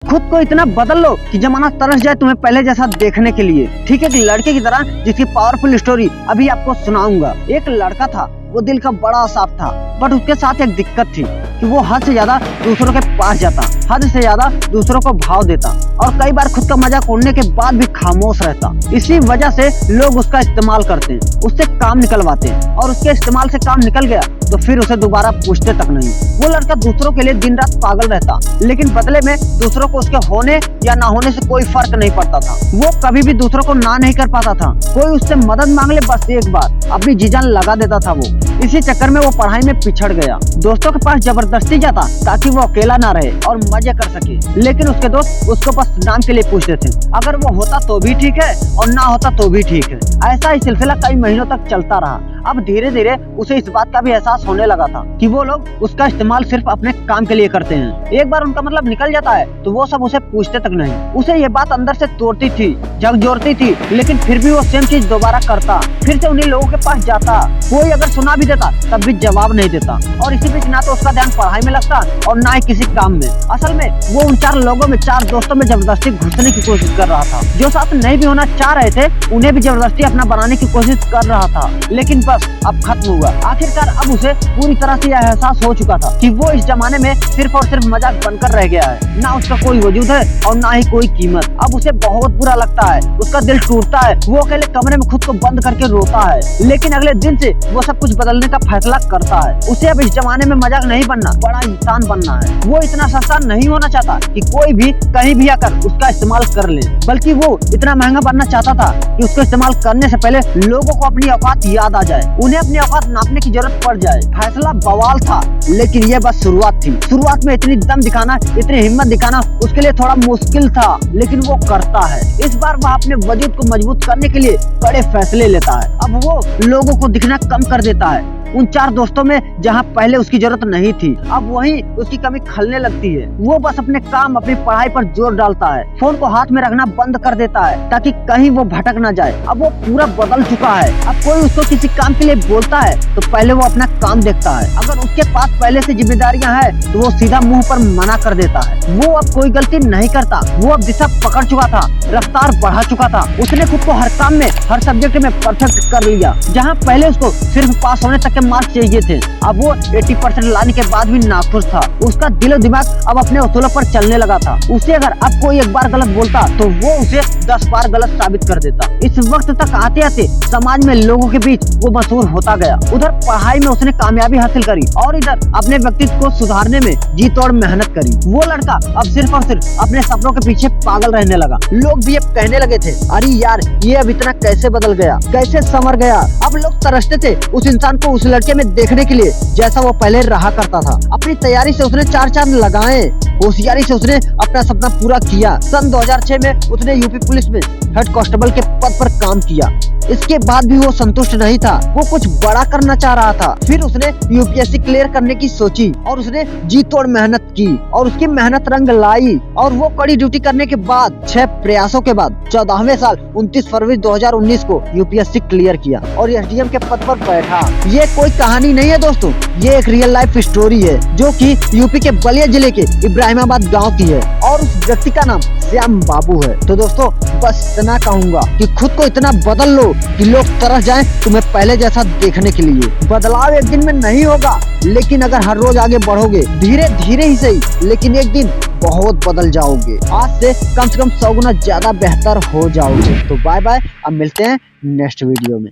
खुद को इतना बदल लो कि जमाना तरस जाए तुम्हें पहले जैसा देखने के लिए। ठीक है, एक लड़के की तरह जिसकी पावरफुल स्टोरी अभी आपको सुनाऊंगा। एक लड़का था, वो दिल का बड़ा साफ था, बट उसके साथ एक दिक्कत थी कि वो हद से ज्यादा दूसरों के पास जाता, हद से ज्यादा दूसरों को भाव देता और कई बार खुद का मजाक उड़ने के बाद भी खामोश रहता। इसी वजह से लोग उसका इस्तेमाल करते हैं, उससे काम निकलवाते हैं और उसके इस्तेमाल से काम निकल गया तो फिर उसे दोबारा पूछते तक नहीं। वो लड़का दूसरों के लिए दिन रात पागल रहता, लेकिन बदले में दूसरों को उसके होने या ना होने से कोई फर्क नहीं पड़ता था। वो कभी भी दूसरों को ना नहीं कर पाता था। कोई उससे मदद मांग ले बस एक बार अपनी जी जान लगा देता था वो। इसी चक्कर में वो पढ़ाई में पिछड़ गया, दोस्तों के पास जबरदस्ती जाता ताकि वो अकेला ना रहे और मजे कर सके। लेकिन उसके दोस्त उसको बस नाम के लिए पूछते थे, अगर वो होता तो भी ठीक है और ना होता तो भी ठीक है। ऐसा ही सिलसिला कई महीनों तक चलता रहा। अब धीरे धीरे उसे इस बात का भी एहसास होने लगा था कि वो लोग उसका इस्तेमाल सिर्फ अपने काम के लिए करते हैं। एक बार उनका मतलब निकल जाता है तो वो सब उसे पूछते तक नहीं। उसे ये बात अंदर से तोड़ती थी, झकझोरती थी, लेकिन फिर भी वो सेम चीज दोबारा करता, फिर से उन्हीं लोगों के पास जाता। कोई अगर सुना भी देता तब भी जवाब नहीं देता और इसी बीच ना तो उसका ध्यान पढ़ाई में लगता और ना ही किसी काम में। असल में वो उन चार लोगों में, चार दोस्तों में जबरदस्ती घुसने की कोशिश कर रहा था। जो साथ नहीं भी होना चाह रहे थे उन्हें भी जबरदस्ती अपना बनाने की कोशिश कर रहा था, लेकिन बस अब खत्म हुआ। आखिरकार अब उसे पूरी तरह से यह एहसास हो चुका था कि वो इस जमाने में सिर्फ और सिर्फ मजाक बनकर रह गया है। ना उसका कोई वजूद है और ना ही कोई कीमत। अब उसे बहुत बुरा लगता है, उसका दिल टूटता है। वो अकेले कमरे में खुद को बंद करके रोता है, लेकिन अगले दिन से वो सब कुछ बदलने का फैसला करता है। उसे अब इस जमाने में मजाक नहीं बनना, बड़ा इंसान बनना है। वो इतना सस्ता नहीं होना चाहता कि कोई भी कहीं भी आकर उसका इस्तेमाल कर ले, बल्कि वो इतना महंगा बनना चाहता था कि उसका इस्तेमाल करने से पहले लोगों को अपनी औकात याद आ जाए, उन्हें अपनी औकात नापने की जरूरत पड़ जाए। फैसला बवाल था, लेकिन ये बस शुरुआत थी। शुरुआत में इतनी दम दिखाना, इतनी हिम्मत दिखाना उसके लिए थोड़ा मुश्किल था, लेकिन वो करता है। इस बार वह अपने वजूद को मजबूत करने के लिए बड़े फैसले लेता है। अब वो लोगों को दिखना कम कर देता है। उन चार दोस्तों में जहाँ पहले उसकी जरूरत नहीं थी, अब वहीं उसकी कमी खलने लगती है। वो बस अपने काम, अपनी पढ़ाई पर जोर डालता है। फोन को हाथ में रखना बंद कर देता है ताकि कहीं वो भटक ना जाए। अब वो पूरा बदल चुका है। अब कोई उसको किसी काम के लिए बोलता है तो पहले वो अपना काम देखता है। अगर उसके पास पहले से जिम्मेदारियां हैं तो वो सीधा मुंह पर मना कर देता है। वो अब कोई गलती नहीं करता। वो अब दिशा पकड़ चुका था, रफ्तार बढ़ा चुका था। उसने खुद को हर काम में, हर सब्जेक्ट में परफेक्ट कर लिया। जहाँ पहले उसको सिर्फ पास होने तक मार्क्स चाहिए थे, अब वो 80% लाने के बाद भी नाखुश था। उसका दिल और दिमाग अब अपने उसूलों पर चलने लगा था। उसे अगर अब कोई एक बार गलत बोलता तो वो उसे 10 बार गलत साबित कर देता। इस वक्त तक आते आते समाज में लोगों के बीच वो मशहूर होता गया। उधर पढ़ाई में उसने कामयाबी हासिल करी और इधर अपने व्यक्तित्व को सुधारने में जी तोड़ मेहनत करी। वो लड़का अब सिर्फ और सिर्फ अपने सपनों के पीछे पागल रहने लगा। लोग भी अब कहने लगे थे, अरे यार ये अब इतना कैसे बदल गया, कैसे संवर गया। अब लोग तरसते थे उस इंसान को उस लड़के में देखने के लिए जैसा वो पहले रहा करता था। अपनी तैयारी से उसने 4 चांद लगाए, होशियारी से उसने अपना सपना पूरा किया। सन 2006 में उसने यूपी पुलिस में हेड कांस्टेबल के पद पर काम किया। इसके बाद भी वो संतुष्ट नहीं था, वो कुछ बड़ा करना चाह रहा था। फिर उसने यूपीएससी क्लियर करने की सोची और उसने जी तोड़ मेहनत की और उसकी मेहनत रंग लाई। और वो कड़ी ड्यूटी करने के बाद 6 प्रयासों के बाद 14वें साल 29 फरवरी 2019 को यूपीएससी क्लियर किया और एसडीएम के पद पर बैठा। ये कोई कहानी नहीं है दोस्तों, ये एक रियल लाइफ स्टोरी है जो कि यूपी के बलिया जिले के इब्राहिमाबाद गांव की है और उस व्यक्ति का नाम श्याम बाबू है। तो दोस्तों बस इतना कहूंगा कि खुद को इतना बदल लो कि लोग तरस जाएं तुम्हें पहले जैसा देखने के लिए। बदलाव एक दिन में नहीं होगा, लेकिन अगर हर रोज आगे बढ़ोगे, धीरे धीरे ही सही, लेकिन एक दिन बहुत बदल जाओगे। आज से कम 100 गुना ज्यादा बेहतर हो जाओगे। तो बाय बाय, अब मिलते हैं नेक्स्ट वीडियो में।